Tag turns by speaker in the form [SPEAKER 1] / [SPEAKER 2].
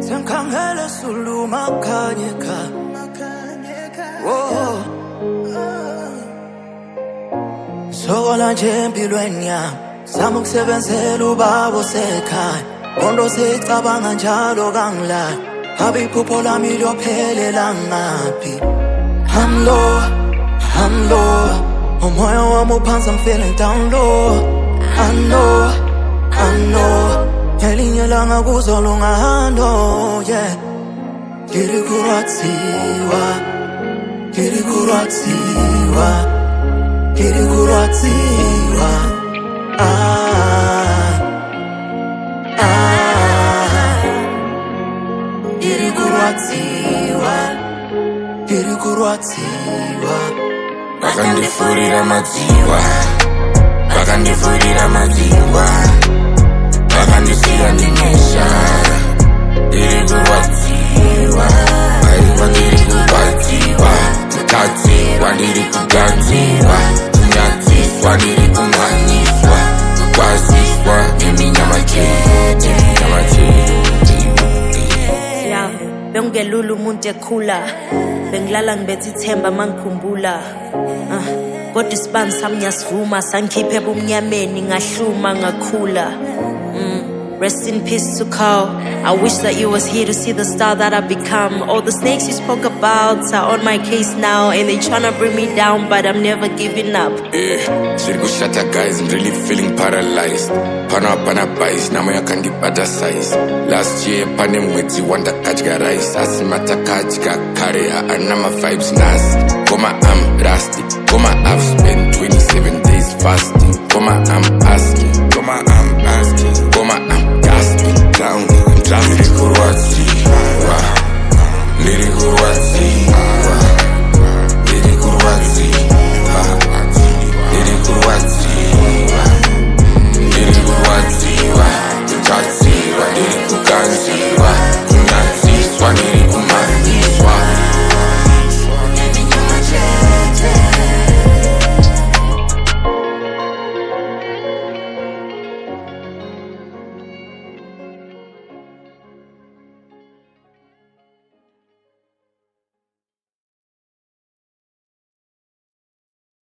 [SPEAKER 1] Senkangele sulu makanyeka. Whoa. Sokola nje empilweni yami, zama ukusebenzela ubaba osekhaya. Ngondo seyicabanga njalo kangilala, ngabe iphupho lami liyophelela ngaphi? I'm low, umoya wami uphansi, I'm feeling down low. I know, ngelinye langa kuzolunga, yeah. Ndikurwadziwa, Ndikurwadziwa.
[SPEAKER 2] Vakandifurira madziwa, vakandisiya ndinesha. Ndikurwadziwa, aiwa ndikurwadziwa. Kutadziwa ndirikugadziwa, kunyadziswa ndirikumhanyiswa, kukwaziswa neminyama chete.
[SPEAKER 3] Bengelula umuntu ekhula, bengilala ngibethi ithemba mangikhumbula. Kodwa isibani sami ngiyasivuma, sangikhiphe ebumnyameni ngahluma ngakhula. Rest in peace to Carl. I wish that you was here to see the star that I've become. All the snakes you spoke about are on my case now, and they tryna bring me down, but I'm never giving up.
[SPEAKER 2] Shit go shatter guys, I'm really feeling paralyzed. Pana bias, now I can't get better size. Last year, panem with you wonder kachga rice. Asimata kachga kare, and my vibes nas. Koma I'm rusty, Koma I've spent 27 days fasting. Koma I'm asking, Koma